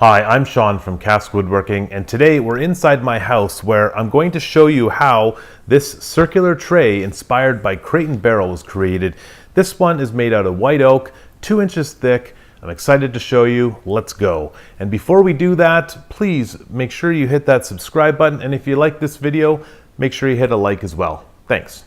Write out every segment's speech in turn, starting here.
Hi, I'm Sean from Cask Woodworking, and today we're inside my house where I'm going to show you how this circular tray inspired by crate and barrel was created. This one is made out of white oak, 2 inches thick. I'm excited to show you. Let's go. And before we do that, please make sure you hit that subscribe button, and if you like this video, make sure you hit a like as well. Thanks.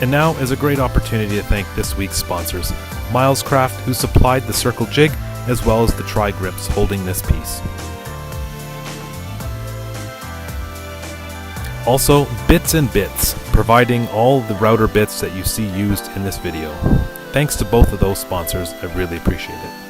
And now is a great opportunity to thank this week's sponsors, Milescraft, who supplied the circle jig, as well as the tri-grips holding this piece. Also, Bits and Bits, providing all the router bits that you see used in this video. Thanks to both of those sponsors, I really appreciate it.